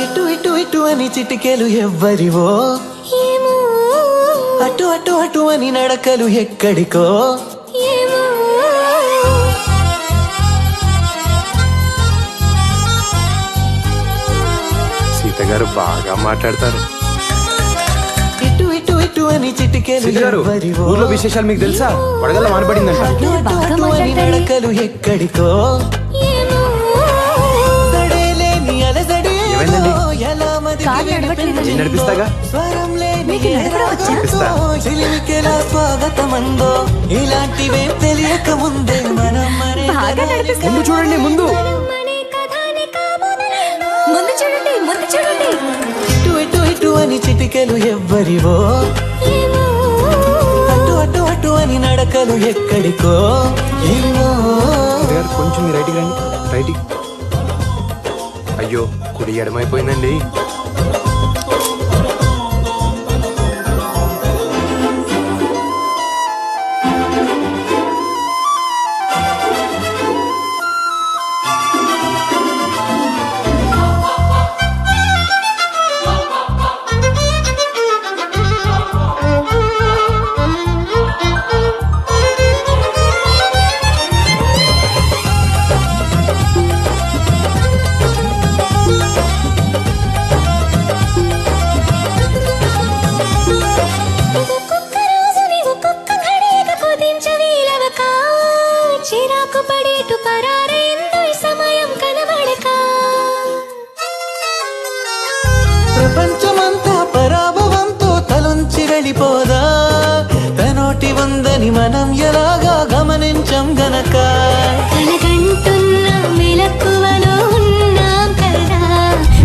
ఇటు ఇటు ఇటు అని చిటికెలు ఎవ్వరివో, అటు అటు అటు అని నడకలు ఎక్కడికో. సీత గారు బాగా మాట్లాడతారు. ఇటు ఇటు ఇటు అని చిటికెలు ఎవ్వరివో, ఊర్లో విశేషాలు మీకు తెలుసా? వడగల్ల మానబడిందంట. అటు అటు అటు అని నడకలు ఎక్కడికో. నడిపిస్తాగా స్వాగతమందో ఇలాంటివే తెలియక ముందే మనం ముందు చూడండి, ముందు చూడండి. ఇటు ఇటు ఇటు అని చిటికెలు ఎవ్వరివో, అటు అటు అటు అని నడకలు ఎక్కడికో. ఏమో కొంచెం రైట్కి రండి, రైట్కి. అయ్యో కుడి ఎడమైపోయిందండి. ప్రపంచమంతా పరాభవంతో తలొంచి వెళ్ళిపోదా, తనోటి ఉందని మనం ఎలాగా గమనించం గనక. మెలకువలో ఉన్నాం కదా,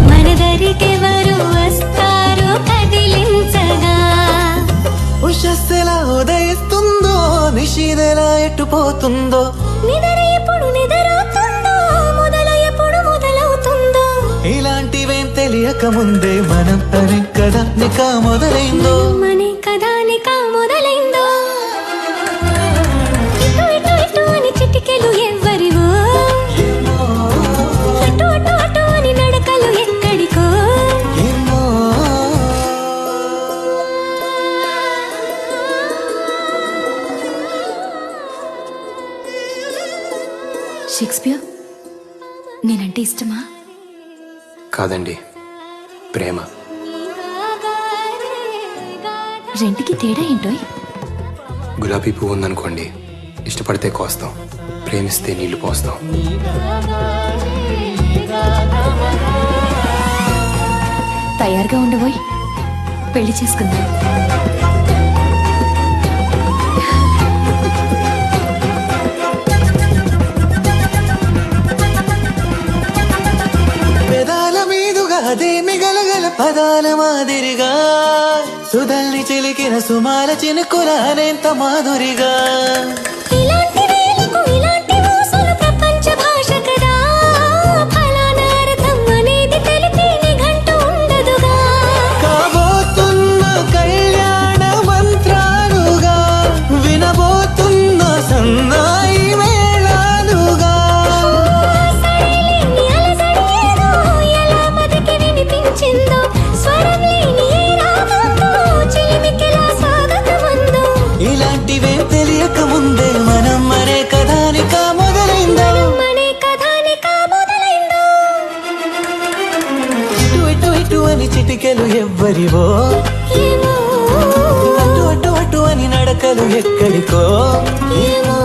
మన దరికెవరు వస్తారో కదిలించగా. ఉషస్సెలా ఉదయిస్తుందో, నిషీదెలా ఎట్టుపోతుందో, నిద్ర ఎప్పుడు నిద్రవుతుందో, మొదలు ఎప్పుడు మొదలవుతుందో. ఇలాంటివేం తెలియక ముందే మనం అనే కదా నిక మొదలైందో. మనే కదా నిక మొదలైందో. ఇటు ఇటు ఇటు అని చిటికెలు ఎవ్వరివో, అటు అటు అటు అని నడకలు ఎక్కడికో. ఏమో షేక్స్పియర్, నేనంటే ఇష్టమా? కాదండి, ప్రేమ. రెంటికి తేడా ఏంటోయ్? గులాబీ పువ్వు ఉందనుకోండి, ఇష్టపడితే కోస్తాం, ప్రేమిస్తే నీళ్లు పోస్తాం. తయారుగా ఉండబోయ్, పెళ్లి చేసుకుందాం. పెదాల మీదుగా అదే మిగలగల పదాల మాదిరిగా, సుధల్ని చిలికిన సుమాల చినుకుల అనేంత మాధురిగా. ఇలాంటి వేలకు ఇలాంటి మోసాలు ప్రపంచ భాష కదా, ఫలానా అర్థం అనేది తెలిపి నిఘంటు ఉండదుగా. కాబోతున్న కళ్యాణ మంత్రాలుగా, వినబోతున్న సన్నాయి మేళాలుగా. సరేలేని అలజడి ఏదో ఎలా బతికి వినిపించిందో, స్వరం లేని ఏ రాగంతో చిలిమికిలా స్వాగతమందో. ఇలాంటివేం తెలియక ముందే మనం మరే కథానిక మొదలైందో. మనే కథానిక మొదలైందో. ఇటు ఇటు ఇటు అని చిటికెలు ఎవ్వరివో, ఏమో అటు అటు అటు అని నడకలు ఎక్కడికో. ఏమో